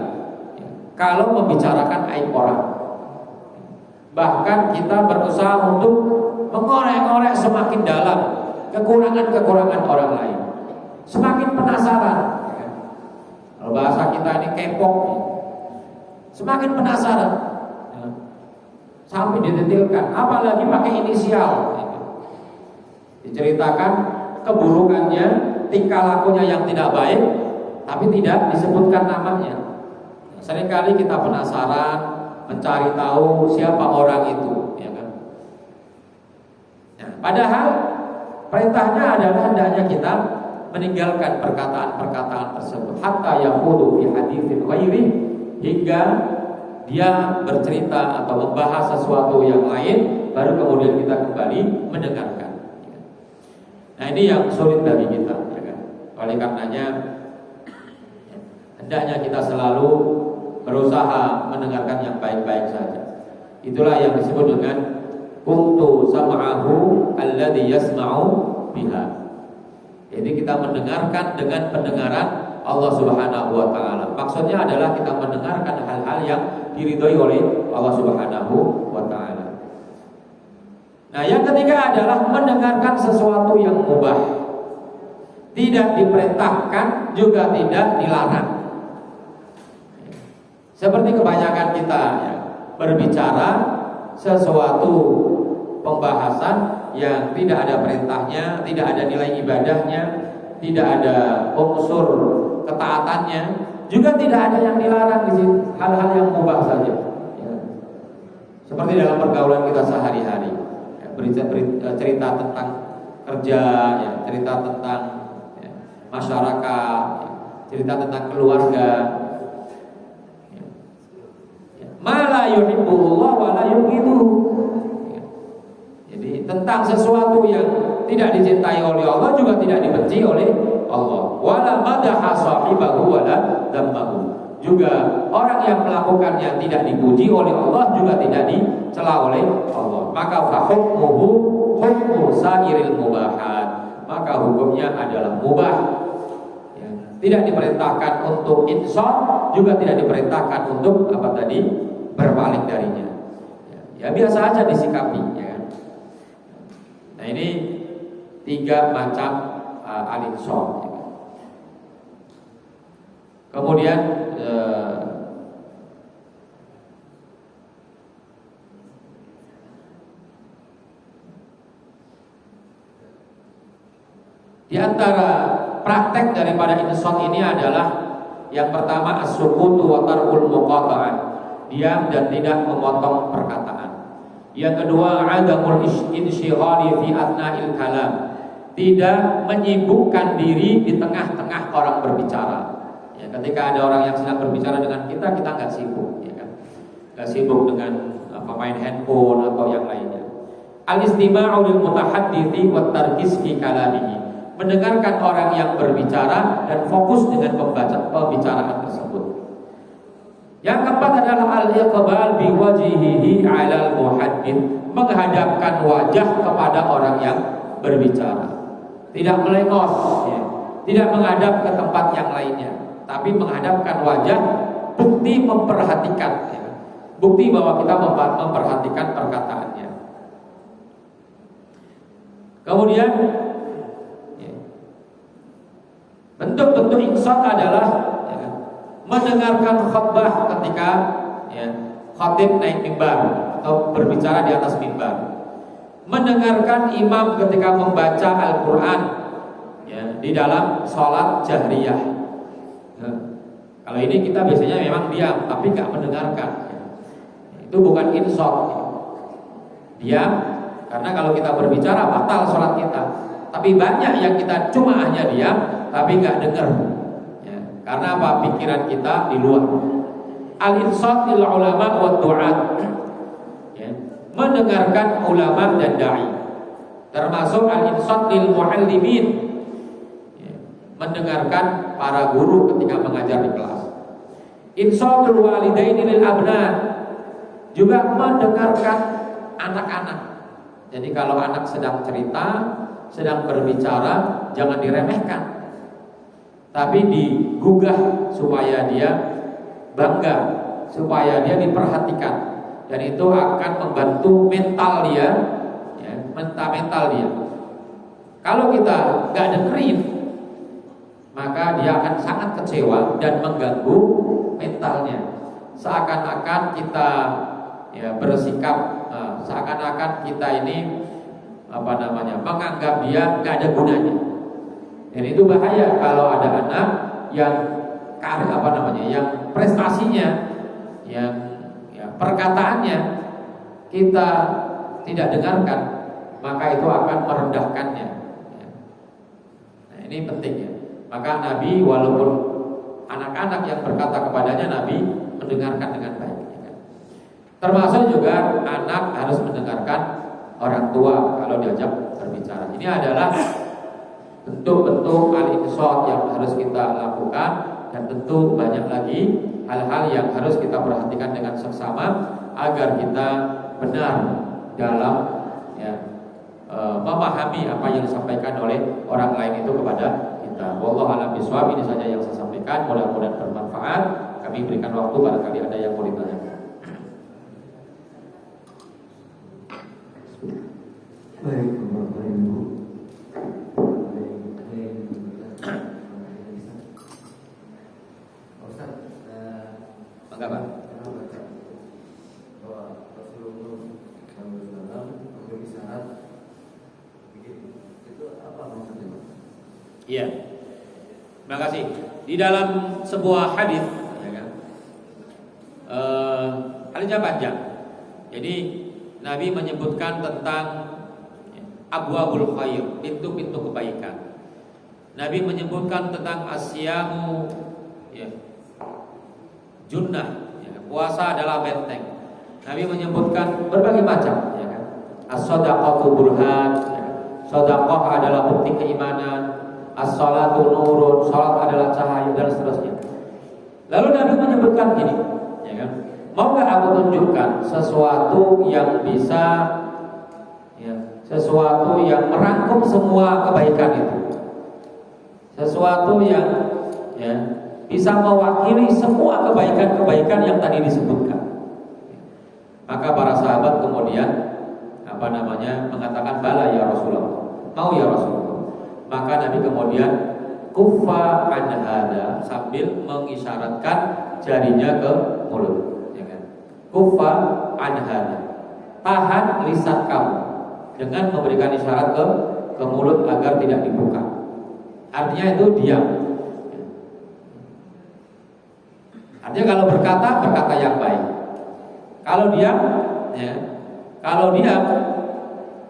ya, kalau membicarakan aib orang. Bahkan kita berusaha untuk mengorek-orek semakin dalam kekurangan-kekurangan orang lain, semakin penasaran, ya. Kalau bahasa kita ini kepok, ya. Semakin penasaran, ya, sampai didetailkan, apalagi pakai inisial, ya. Diceritakan keburukannya, tingkah lakunya yang tidak baik, tapi tidak disebutkan namanya. Seringkali kita penasaran, mencari tahu siapa orang itu, ya kan? Nah, padahal perintahnya adalah hendaknya kita meninggalkan perkataan-perkataan tersebut hatta yaqulu fi haditsin ghairi, hingga dia bercerita atau membahas sesuatu yang lain, baru kemudian kita kembali mendengarkan. Nah, ini yang sulit bagi kita, ya kan? Oleh karenanya hendaknya kita selalu berusaha mendengarkan yang baik-baik saja. Itulah yang disebut dengan kuntu sam'ahu alladhi yasma'u biha. Jadi kita mendengarkan dengan pendengaran Allah Subhanahu wa taala. Maksudnya adalah kita mendengarkan hal-hal yang diridhoi oleh Allah Subhanahu wa taala. Nah, yang ketiga adalah mendengarkan sesuatu yang mubah. Tidak diperintahkan, juga tidak dilarang. Seperti kebanyakan kita ya, berbicara sesuatu pembahasan yang tidak ada perintahnya, tidak ada nilai ibadahnya, tidak ada unsur ketaatannya, juga tidak ada yang dilarang di situ, hal-hal yang mubah saja. Ya. Seperti dalam pergaulan kita sehari-hari, ya, cerita tentang kerja, ya, cerita tentang ya, masyarakat, ya, cerita tentang keluarga. Mala yuhibbullah wa la yubghiduhu. Jadi tentang sesuatu yang tidak dicintai oleh Allah, juga tidak dibenci oleh Allah. Wala madaha sahibahu wala dzammahu. Juga orang yang melakukannya tidak dipuji oleh Allah, juga tidak dicela oleh Allah. Maka fa hukmuhu hukmu sairil mubahat. Maka hukumnya adalah mubah. Ya. Tidak diperintahkan untuk insaf, juga tidak diperintahkan untuk apa tadi? Berpaling darinya. Ya, biasa aja disikapi, ya kan? Nah, ini 3 macam al-insaf. Ya kan? Kemudian di antara praktek daripada insaf ini adalah yang pertama as-sukutu wa tarkul muqata'ah. Diam dan tidak memotong perkataan. Yang kedua, adamul insyghali fi atna'il kalam. Tidak menyibukkan diri di tengah-tengah orang berbicara. Ya, ketika ada orang yang sedang berbicara dengan kita nggak sibuk, ya kan? Nggak sibuk dengan main handphone atau yang lainnya. Al-istima'u lil mutahaddithi wa tarkis fi kalamihi. Mendengarkan orang yang berbicara dan fokus dengan pembicaraan tersebut. Yang keempat adalah al-iqbal biwajhihi 'alal muhaddits, menghadapkan wajah kepada orang yang berbicara. Tidak melengos, ya. Tidak menghadap ke tempat yang lainnya, tapi menghadapkan wajah, bukti memperhatikan, ya. Bukti bahwa kita memperhatikan perkataannya. Kemudian ya, bentuk-bentuk insaf adalah mendengarkan khutbah ketika ya, khatib naik mimbar atau berbicara di atas mimbar. Mendengarkan imam ketika membaca Al-Quran ya, di dalam sholat jahriyah. Nah, kalau ini kita biasanya memang diam, tapi nggak mendengarkan. Itu bukan insaf. Diam, karena kalau kita berbicara batal sholat kita. Tapi banyak yang kita cuma hanya diam, tapi nggak dengar. Karena apa? Pikiran kita di luar. Al-insat lil ulama wa du'at. Ya. Mendengarkan ulama dan dai. Termasuk al-insat lil muallimin. Ya. Mendengarkan para guru ketika mengajar di kelas. Insatul walidaini lil abna. Juga mendengarkan anak-anak. Jadi kalau anak sedang cerita, sedang berbicara, jangan diremehkan, tapi digugah supaya dia bangga, supaya dia diperhatikan, dan itu akan membantu mental dia, ya, mental dia. Kalau kita gak dengerin, maka dia akan sangat kecewa dan mengganggu mentalnya. Seakan-akan kita ya, bersikap, seakan-akan kita ini menganggap dia gak ada gunanya. Dan itu bahaya kalau ada anak yang yang prestasinya, yang perkataannya kita tidak dengarkan, maka itu akan merendahkannya. Nah, Ini penting ya. Maka Nabi walaupun anak-anak yang berkata kepadanya, Nabi mendengarkan dengan baik. Termasuk juga anak harus mendengarkan orang tua kalau diajak berbicara. Ini adalah bentuk-bentuk al-inshat yang harus kita lakukan, dan tentu banyak lagi hal-hal yang harus kita perhatikan dengan seksama agar kita benar dalam memahami apa yang disampaikan oleh orang lain itu kepada kita. Wallahu a'lam bishawab. Ini saja yang saya sampaikan, mudah-mudahan bermanfaat. Kami berikan waktu barangkali ada yang mau ditanyakan. Baik, Bapak Ibu. Ustaz, Mangga, Pak. bahwa Rasulullah SAW memberi syarat itu apa maksudnya? Iya. Terima kasih. Di dalam sebuah hadis, ya kan, hadisnya panjang. Jadi Nabi menyebutkan tentang abwabul khair, pintu-pintu kebaikan. Nabi menyebutkan tentang asyamu, ya, junnah, ya, puasa adalah benteng. Nabi menyebutkan berbagai macam, ya kan. As-shadaqatu burhan, ya. Shadaqah adalah bukti keimanan. As-shalatu nurun, salat adalah cahaya, dan seterusnya. Lalu Nabi menyebutkan gini, ya kan? Maukah aku tunjukkan sesuatu yang bisa, ya, sesuatu yang merangkum semua kebaikan itu, sesuatu yang, ya, bisa mewakili semua kebaikan-kebaikan yang tadi disebutkan. Maka para sahabat kemudian mengatakan bala ya Rasulullah, mau ya Rasulullah. Maka Nabi kemudian kufa an hada, sambil mengisyaratkan jarinya ke mulut, ya kan? Kufa an hada, tahan lisan kamu, dengan memberikan isyarat ke mulut agar tidak dibuka. Artinya itu diam. Artinya kalau berkata yang baik. Kalau diam, ya, kalau diam,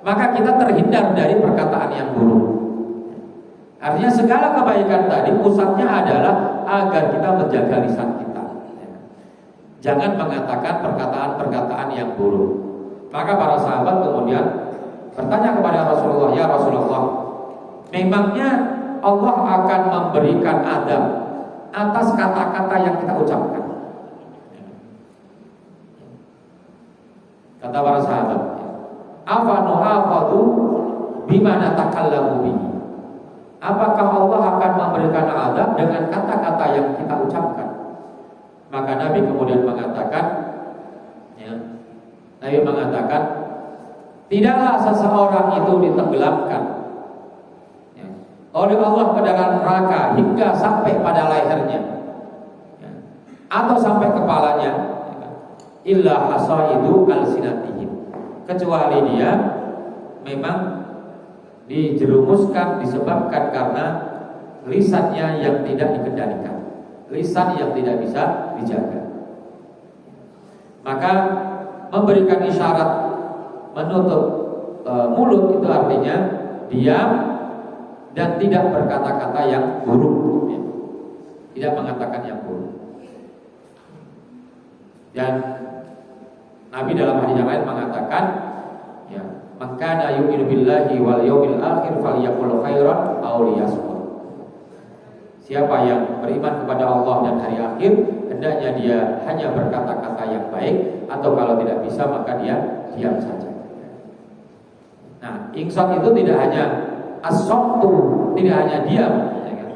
maka kita terhindar dari perkataan yang buruk. Artinya segala kebaikan tadi pusatnya adalah agar kita menjaga lisan kita. Jangan mengatakan perkataan-perkataan yang buruk. Maka para sahabat kemudian bertanya kepada Rasulullah, ya Rasulullah, memangnya Allah akan memberikan adab atas kata-kata yang kita ucapkan? Kata para sahabat, afa nu'akhadhu bima natakallamu bihi? Apakah Allah akan memberikan adab dengan kata-kata yang kita ucapkan? Maka Nabi kemudian mengatakan, ya, Nabi mengatakan, tidaklah seseorang itu ditenggelamkan, ya, oleh Allah ke dalam neraka hingga sampai pada lehernya, ya, atau sampai kepalanya, ya, illa hasaidu alsinatihim, kecuali dia memang dijerumuskan disebabkan karena lisannya yang tidak dikendalikan, lisan yang tidak bisa dijaga. Maka memberikan isyarat menutup mulut itu artinya diam dan tidak berkata-kata yang buruk, ya. Tidak mengatakan yang buruk. Dan Nabi dalam hadis yang lain mengatakan, ya, man kana yu'minu billahi wal yawmil akhir falyaqul khairan aw liyasmut. Siapa yang beriman kepada Allah dan hari akhir, hendaknya dia hanya berkata-kata yang baik, atau kalau tidak bisa maka dia diam saja. Nah, insaf itu tidak hanya as-samtu, tidak hanya diam, ya kan?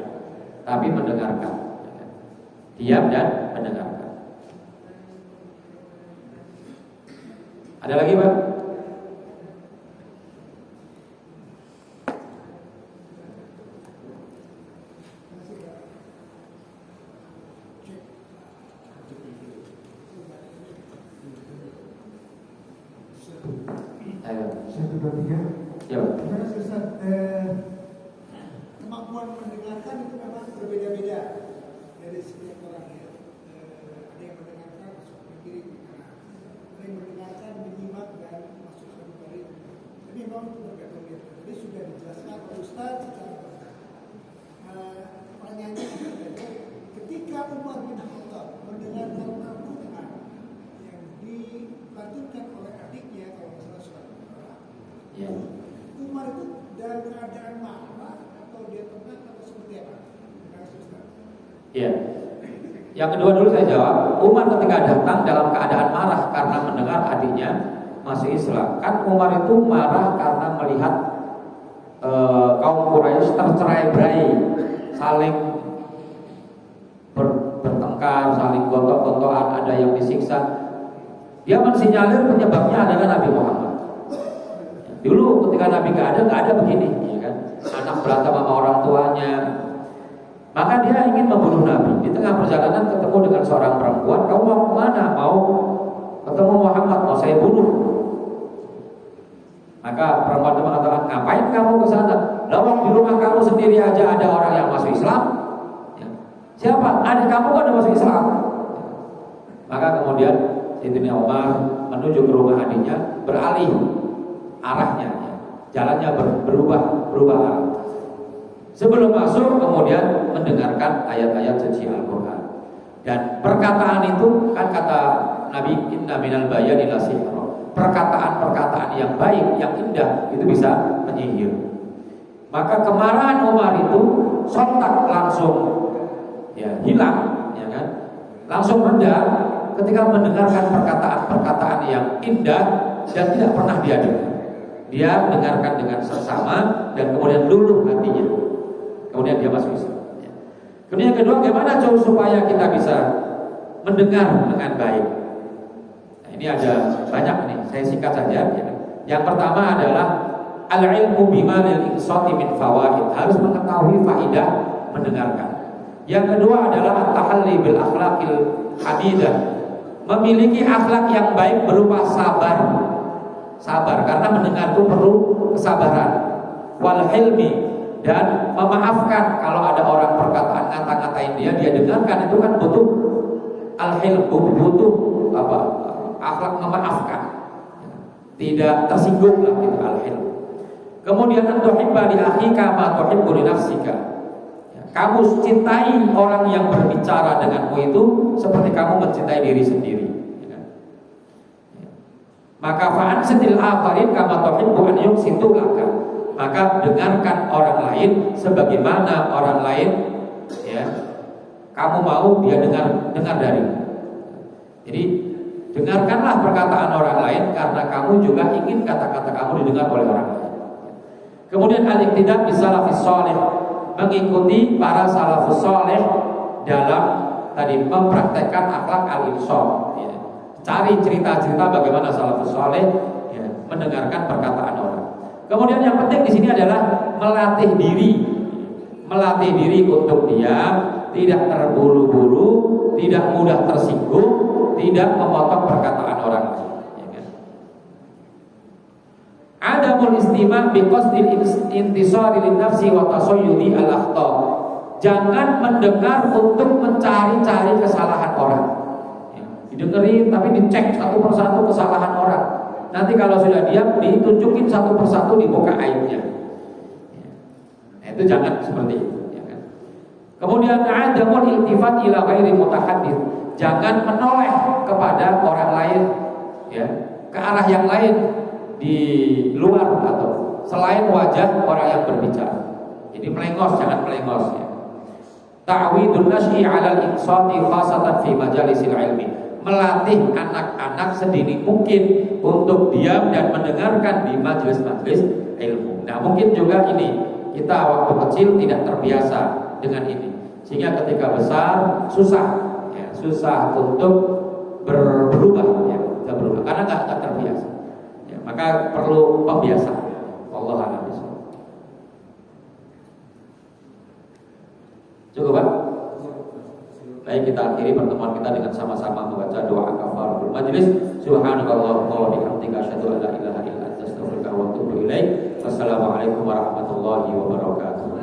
Tapi mendengarkan, ya kan? Diam dan mendengarkan. Ada lagi, Pak? Satu, dua, tiga. Ya, Pak. Terima kasih Ustaz. Kemampuan mendengarkan itu memang berbeda-beda dari setiap orang ya. Ada yang mendengarkan masuk ke kiri ke kanan, ada yang mendengarkan menyimak dan masuk ke kiri. Jadi memang itu tergantung dia. Jadi sudah dijelaskan oleh Ustaz secara benar. Ya. Yang kedua dulu saya jawab. Umar ketika datang dalam keadaan marah karena mendengar adiknya masuk Islam. Kan Umar itu marah karena melihat kaum Quraisy tercerai-berai, saling bertengkar, saling gontok-gontokan, ada yang disiksa. Dia mensinyalir penyebabnya adalah Nabi Muhammad. Dulu ketika Nabi nggak ada begini, ya kan? Anak berantem sama orang tuanya. Maka dia ingin membunuh Nabi. Di tengah perjalanan ketemu dengan seorang perempuan. Kamu mau kemana? Mau ketemu Muhammad, mau saya bunuh. Maka perempuan itu mengatakan, ngapain kamu ke sana? Lawang di rumah kamu sendiri aja ada orang yang masuk Islam. Ya. Siapa? Adik kamu kan udah masuk Islam. Maka kemudian Sayyidina Umar menuju ke rumah adiknya, beralih arahnya, ya. Jalannya berubah arah. Sebelum masuk kemudian mendengarkan ayat-ayat suci Al-Quran. Dan perkataan itu kan kata Nabi, inna minal bayani la sihra. Perkataan-perkataan yang baik, yang indah itu bisa menyihir. Maka kemarahan Umar itu sontak langsung ya hilang, ya kan? Langsung reda ketika mendengarkan perkataan-perkataan yang indah dan tidak pernah dia dengar. Dia mendengarkan dengan seksama dan kemudian luluh hatinya. Kemudian dia masuk Islam. Kemudian yang kedua, bagaimana supaya kita bisa mendengar dengan baik? Nah, ini ada banyak nih, saya singkat saja. Ya. Yang pertama adalah al-ilmu bima lil insati min fawaid, harus mengetahui faidah mendengarkan. Yang kedua adalah at-tahalli bil akhlaqil hamidah, memiliki akhlak yang baik berupa sabar karena mendengar itu perlu kesabaran. Wal hilmi, dan memaafkan kalau ada orang perkataan ngata-ngatain dia dengarkan, itu kan butuh al-hilm, butuh akhlak memaafkan, tidak tersinggung lah itu al-hilm. Kemudian tuhibba li akhika ma tuhibbu li nafsika, kamu cintai orang yang berbicara denganmu itu seperti kamu mencintai diri sendiri. Maka fa'an setil akharin kama tuhibbu an yuksitu laka, maka dengarkan orang lain sebagaimana orang lain ya kamu mau dia dengar dari. Jadi dengarkanlah perkataan orang lain karena kamu juga ingin kata-kata kamu didengar oleh orang lain. Kemudian al-iqtida bis salafis salih, mengikuti para salafus salih dalam tadi mempraktekkan akhlak al-insaf ya. Cari cerita-cerita bagaimana salafus salih ya, mendengarkan perkataan orang. Kemudian yang penting di sini adalah melatih diri untuk diam, tidak terburu-buru, tidak mudah tersinggung, tidak memotong perkataan orang lain. Ya kan? Adamul istima' bi qasdil intisari lin nafsi wa tasayyudi al akhta. Jangan mendengar untuk mencari-cari kesalahan orang. Ya, didengerin tapi dicek satu persatu kesalahan orang. Nanti kalau sudah diam, ditunjukin satu persatu di muka aibnya. Nah, itu jangan seperti itu. Ya kan? Kemudian adamul iltifat ila ghairi mutahaddits, jangan menoleh kepada orang lain, ya, ke arah yang lain di luar atau selain wajah orang yang berbicara. Jadi melengos, jangan melengos. Ya. Ta'widun nasyi 'alal insati khasatan fi majalisil ilmi. Melatih anak-anak sedini mungkin untuk diam dan mendengarkan di majelis-majelis ilmu. Nah, mungkin juga ini kita waktu kecil tidak terbiasa dengan ini, sehingga ketika besar susah untuk berubah, ya, karena nggak terbiasa. Ya, maka perlu pembiasaan. Wallahu a'lam bishawab. Cukup, Pak? Baik, kita akhiri pertemuan kita dengan sama-sama membaca doa kafaratul majlis. Subhanakallahumma wa bihamdika asyhadu an la ilaha illa anta astaghfiruka wa atubu ilaik. Wassalamualaikum warahmatullahi wabarakatuh.